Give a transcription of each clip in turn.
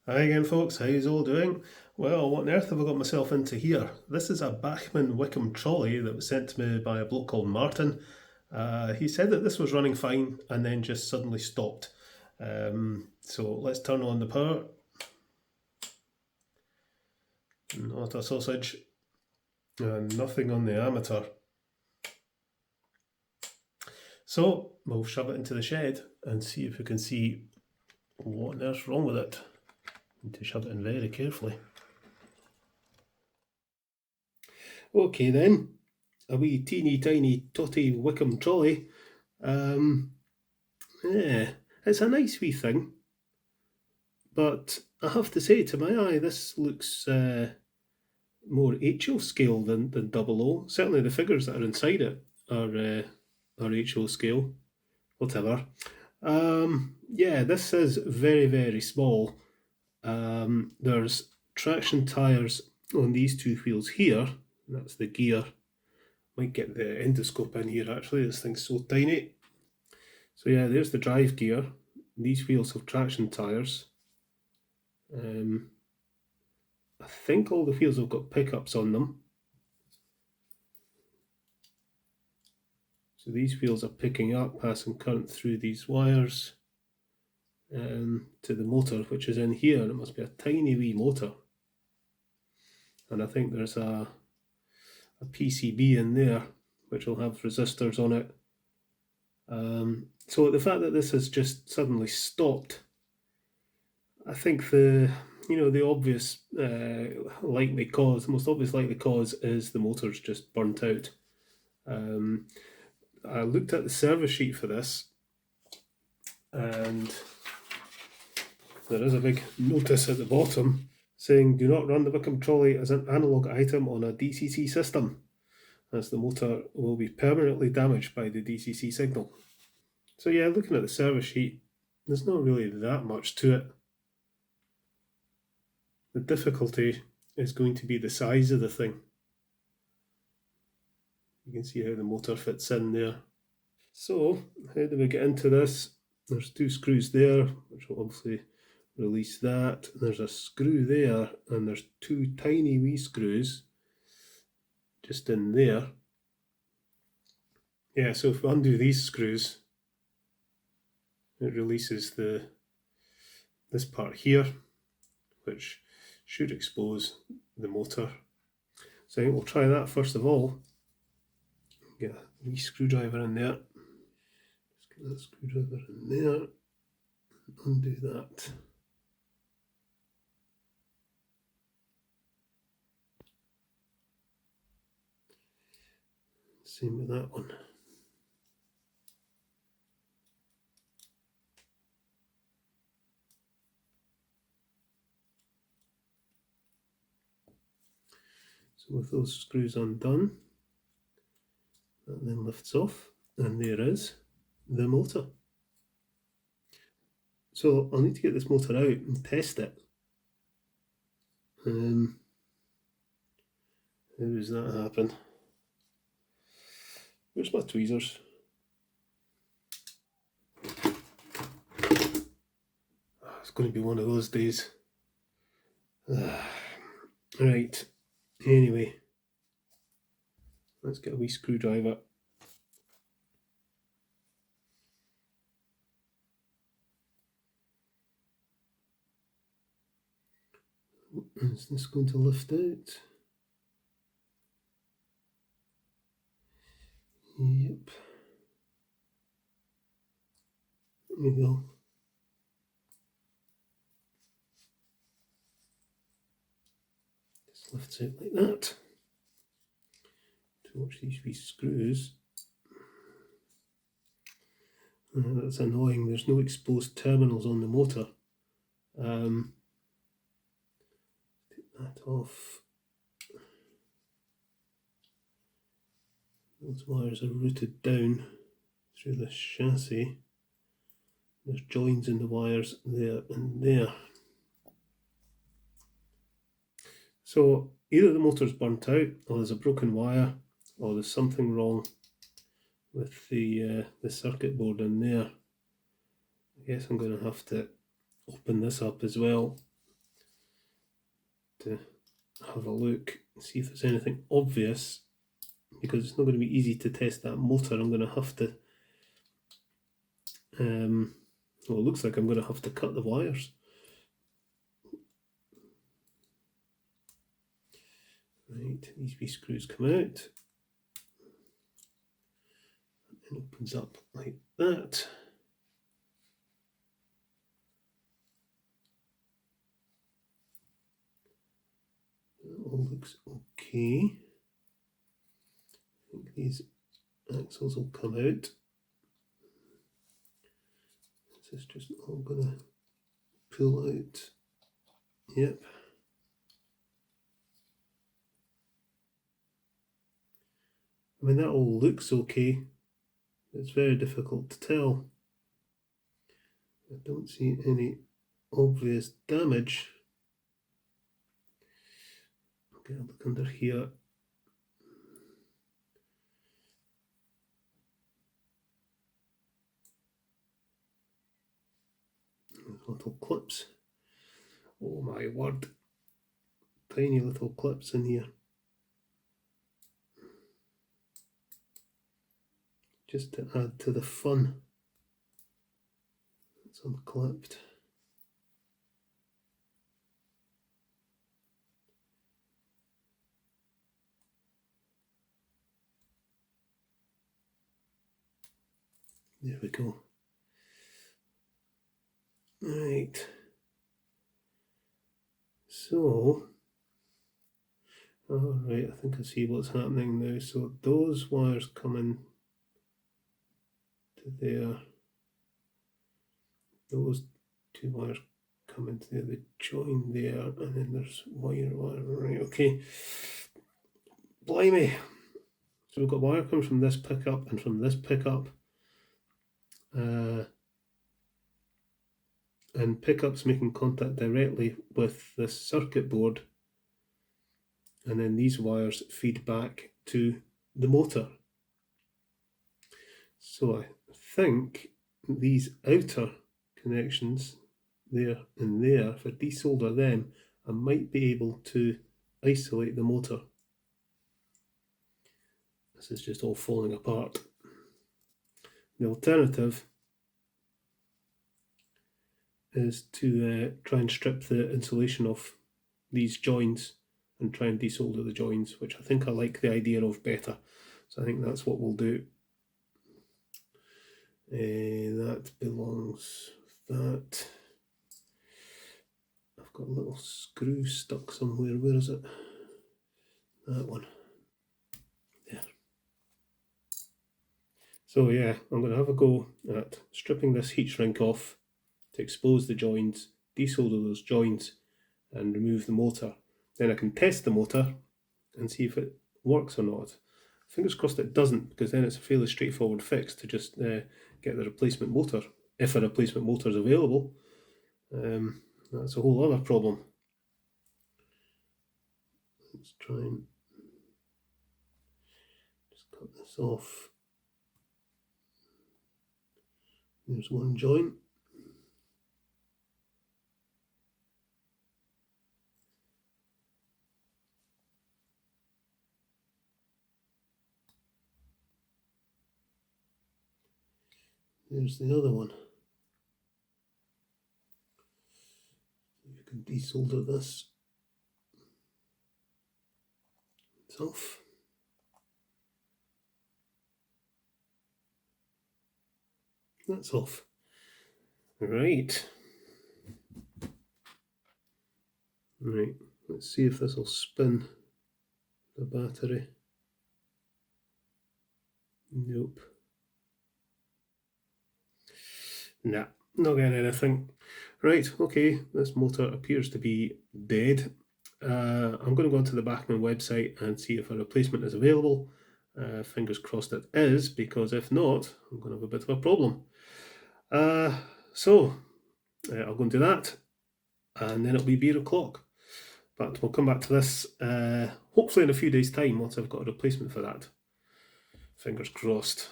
Hi again folks, how's all doing? Well, what on earth have I got myself into here? This is a Bachmann Wickham Trolley that was sent to me by a bloke called Martin. He said that this was running fine and then just suddenly stopped. So let's turn on the power. Not a sausage. And nothing on the ammeter. So we'll shove it into the shed and see if we can see what on earth's wrong with it. Need to shove it in very carefully. Okay then, a wee teeny tiny totty Wickham trolley. Yeah, it's a nice wee thing, but I have to say, to my eye, this looks more HO scale than 00. Certainly the figures that are inside it are HO scale, whatever. Yeah, this is very, very small. There's traction tyres on these two wheels here. That's the gear. Might get the endoscope in here actually, this thing's so tiny. So yeah, there's the drive gear. These wheels have traction tyres. I think all the wheels have got pickups on them. So these wheels are picking up, passing current through these wires to the motor, which is in here, and it must be a tiny wee motor. And I think there's a PCB in there, which will have resistors on it. So the fact that this has just suddenly stopped, I think the obvious likely cause, the most obvious likely cause is the motor's just burnt out. I looked at the service sheet for this, and there is a big notice at the bottom saying do not run the Wickham trolley as an analogue item on a DCC system, as the motor will be permanently damaged by the DCC signal. So yeah, looking at the service sheet, there's not really that much to it. The difficulty is going to be the size of the thing. You can see how the motor fits in there. So how do we get into this? There's two screws there, which will obviously release that. There's a screw there, and there's two tiny wee screws just in there. Yeah, so if we undo these screws, it releases this part here, which should expose the motor. So I think we'll try that first of all. Get a wee screwdriver in there. Just get that screwdriver in there. Undo that. Same with that one. So with those screws undone, that then lifts off, and there is the motor. So I'll need to get this motor out and test it. How does that happen? Where's my tweezers? It's going to be one of those days. Right, anyway, let's get a wee screwdriver. Is this going to lift out? Yep. There we go. Just lifts out like that. To watch these wee screws. That's annoying, there's no exposed terminals on the motor. Take that off. Those wires are routed down through the chassis. There's joins in the wires there and there. So either the motor's burnt out, or there's a broken wire, or there's something wrong with the circuit board in there. I guess I'm going to have to open this up as well to have a look and see if there's anything obvious, because it's not going to be easy to test that motor. I'm going to have to, well, it looks like I'm going to have to cut the wires. Right, these wee screws come out. It opens up like that. That all looks okay. I think these axles will come out. This is just all going to pull out. Yep. I mean, that all looks okay. It's very difficult to tell. I don't see any obvious damage. Okay, I'll look under here. Little clips. Oh my word. Tiny little clips in here. Just to add to the fun. It's unclipped. There we go. Right. So, alright, I think I see what's happening now. So those wires come in to there. Those two wires come into there, they join there, and then there's wire, right, okay. Blimey. So we've got wire comes from this pickup and from this pickup. And pickups making contact directly with this circuit board, and then these wires feed back to the motor. So I think these outer connections there and there, if I desolder them, I might be able to isolate the motor. This is just all falling apart. The alternative is to try and strip the insulation off these joints and try and desolder the joints, which I think I like the idea of better. So I think that's what we'll do. That belongs with that. I've got a little screw stuck somewhere. Where is it? That one. There. So yeah, I'm going to have a go at stripping this heat shrink off to expose the joints, desolder those joints, and remove the motor. Then I can test the motor and see if it works or not. Fingers crossed it doesn't, because then it's a fairly straightforward fix to just get the replacement motor, if a replacement motor is available. That's a whole other problem. Let's try and just cut this off. There's one joint. There's the other one. You can desolder this. It's off. That's off. Right. Right, let's see if this will spin the battery. Nope. Nah, not getting anything. Right, okay, this motor appears to be dead. I'm going to go onto the Bachmann website and see if a replacement is available. Fingers crossed it is, because if not, I'm going to have a bit of a problem. So I'll go and do that, and then it'll be beer o'clock. But we'll come back to this hopefully in a few days' time once I've got a replacement for that. Fingers crossed.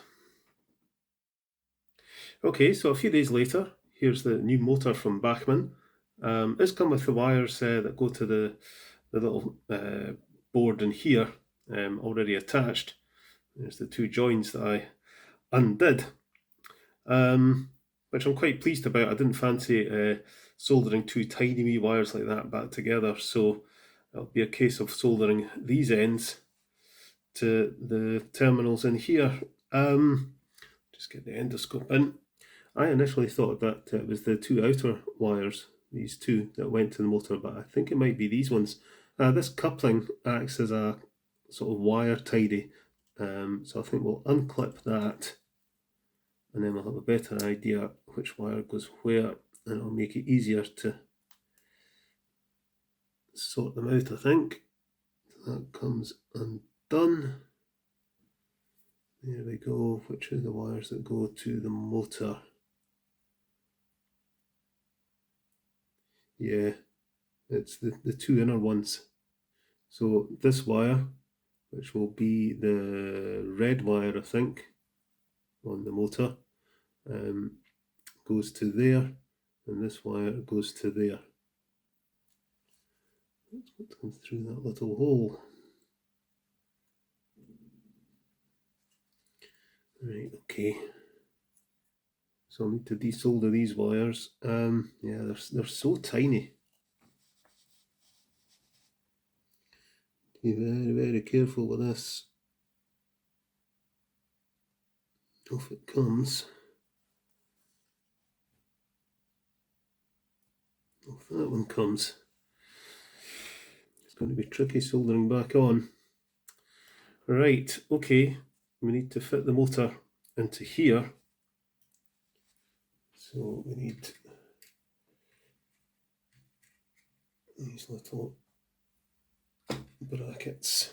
Okay, so a few days later, here's the new motor from Bachmann. It's come with the wires that go to little board in here already attached. There's the two joins that I undid, which I'm quite pleased about. I didn't fancy soldering two tiny wee wires like that back together, so it'll be a case of soldering these ends to the terminals in here. Just get the endoscope in. I initially thought that it was the two outer wires, these two, that went to the motor, but I think it might be these ones. This coupling acts as a sort of wire tidy, so I think we'll unclip that, and then we'll have a better idea which wire goes where, and it'll make it easier to sort them out, I think. So that comes undone. There we go. Which are the wires that go to the motor? Yeah, it's the two inner ones. So this wire, which will be the red wire, I think, on the motor, goes to there, and this wire goes to there. Let's put them through that little hole. Right, okay. So I'll need to desolder these wires. Yeah, they're so tiny. Be very, very careful with this. Off it comes. Off that one comes. It's going to be tricky soldering back on. Right, okay. We need to fit the motor into here. So we need these little brackets.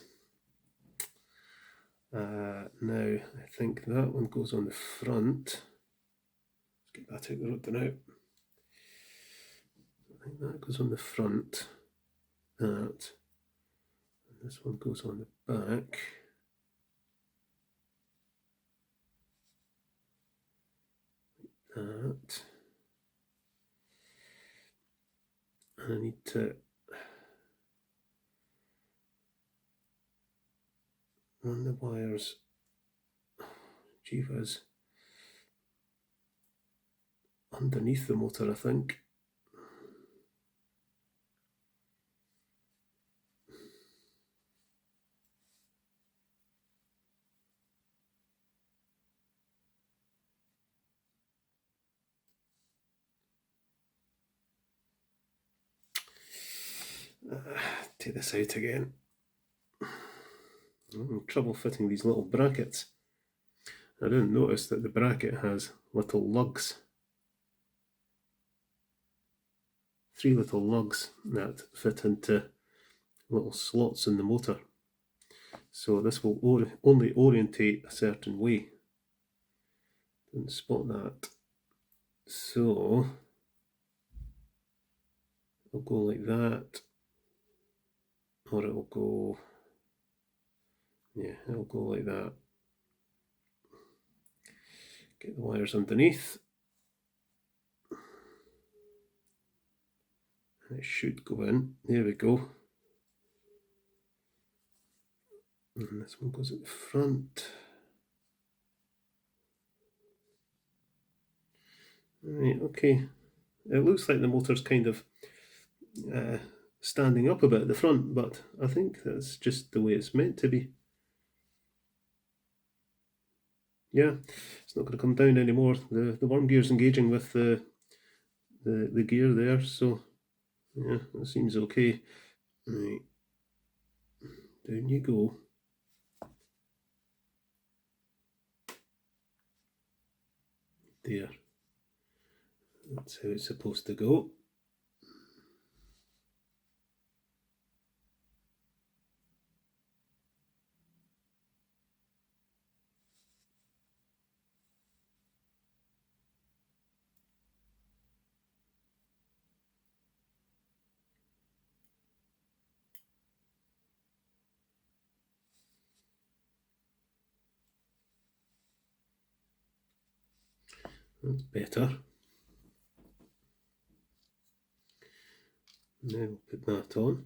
Now, I think that one goes on the front. Let's get that out the road now. I think that goes on the front. That. And this one goes on the back. That. And I need to run the wires, gee whiz, underneath the motor, I think. Take this out again. I'm having trouble fitting these little brackets. I didn't notice that the bracket has little lugs. 3 little lugs that fit into little slots in the motor. So this will only orientate a certain way. Didn't spot that. So it'll go like that, or it'll go, yeah, it'll go like that. Get the wires underneath. And it should go in. There we go. And this one goes at the front. Right, okay. It looks like the motor's kind of standing up a bit at the front, but I think that's just the way it's meant to be. Yeah, it's not going to come down anymore. The worm gear's engaging with the gear there, so yeah, that seems okay. Right, down you go. There. That's how it's supposed to go. That's better. Now we'll put that on.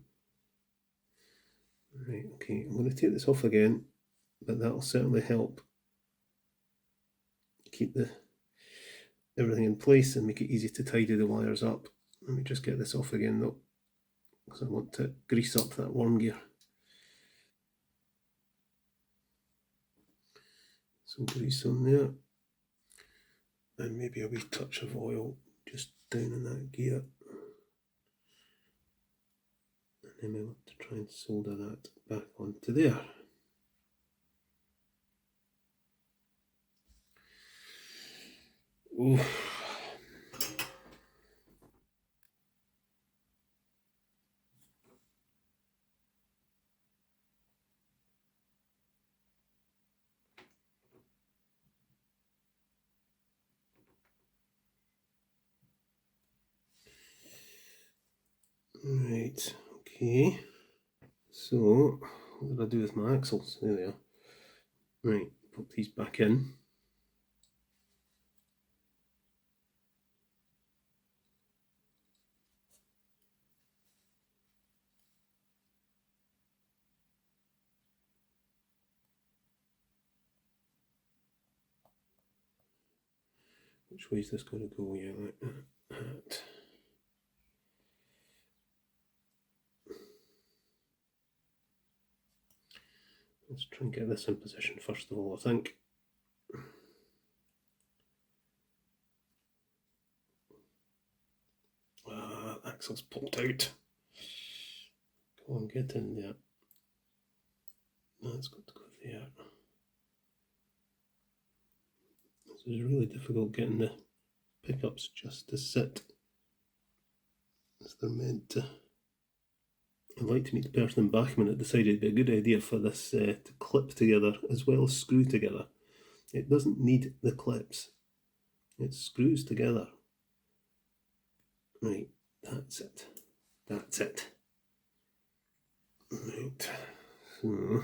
Right, okay, I'm going to take this off again, but that'll certainly help keep everything in place and make it easy to tidy the wires up. Let me just get this off again though, because I want to grease up that worm gear. Some grease on there, and maybe a wee touch of oil just down in that gear. And then we'll have to try and solder that back onto there. Ooh. Right, okay. So, what did I do with my axles? There they are. Right, put these back in. Which way is this going to go? Yeah, like that. Let's try and get this in position first of all, I think. Axle's pulled out. Go on, get in there. That's got to go there. This is really difficult getting the pickups just to sit as they're meant to. I'd like to meet the person in Bachmann that decided it'd be a good idea for this to clip together as well as screw together. It doesn't need the clips, it screws together. Right, that's it. That's it. Right, so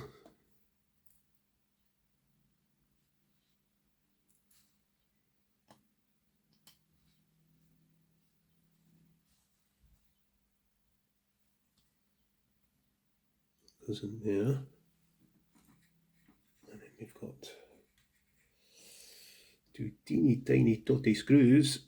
goes in there, and then we've got two teeny tiny dotty screws.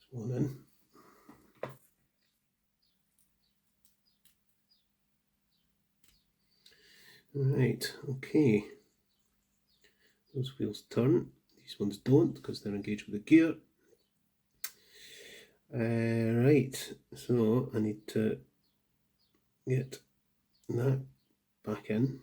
One in. Right, okay. Those wheels turn. These ones don't because they're engaged with the gear. Right, so I need to get that back in.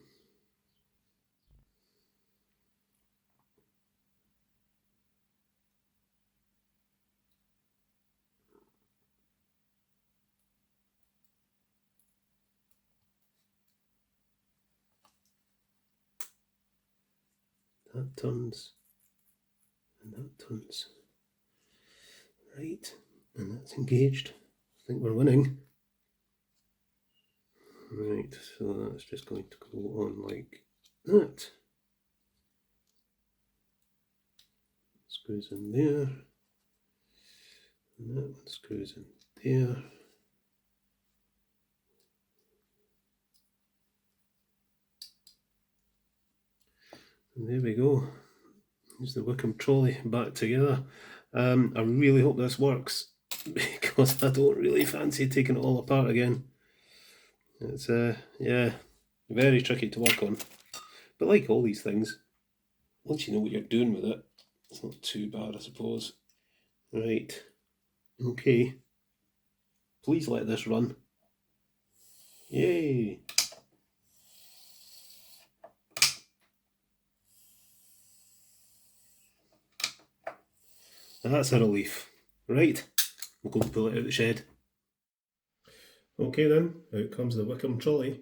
That turns, and that turns. Right, and that's engaged. I think we're winning. Right, so that's just going to go on like that. Screws in there, and that one screws in there. And there we go. Here's the Wickham Trolley back together. I really hope this works because I don't really fancy taking it all apart again. It's yeah, very tricky to work on. But like all these things, once you know what you're doing with it, it's not too bad, I suppose. Right, okay. Please let this run. Yay! That's a relief. Right, we'll go and pull it out of the shed. Okay then, out comes the Wickham Trolley.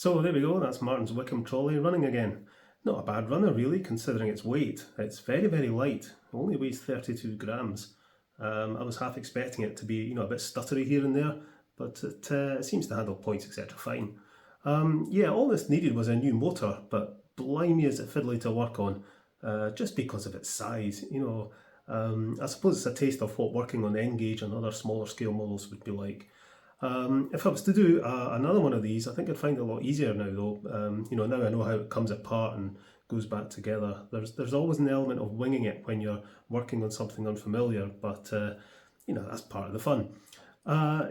So there we go, that's Martin's Wickham Trolley running again. Not a bad runner really, considering its weight. It's very, very light, it only weighs 32 grams. I was half expecting it to be, a bit stuttery here and there, but it seems to handle points, etc. fine. Yeah, all this needed was a new motor, but blimey is it fiddly to work on, just because of its size. I suppose it's a taste of what working on N-gauge and other smaller scale models would be like. If I was to do another one of these, I think I'd find it a lot easier now though. Now I know how it comes apart and goes back together. There's always an element of winging it when you're working on something unfamiliar, but that's part of the fun.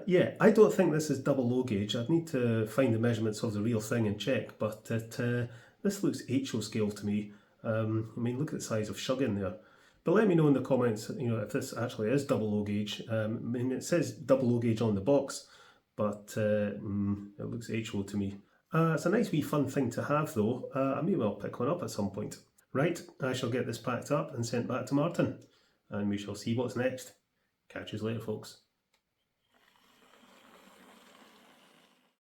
Yeah, I don't think this is double low gauge. I'd need to find the measurements of the real thing and check, but this looks HO scale to me. Look at the size of shug in there. But let me know in the comments, if this actually is double low gauge. It says double low gauge on the box, but it looks HO to me. It's a nice wee fun thing to have though. I may well pick one up at some point. Right, I shall get this packed up and sent back to Martin, and we shall see what's next. Catch you later, folks.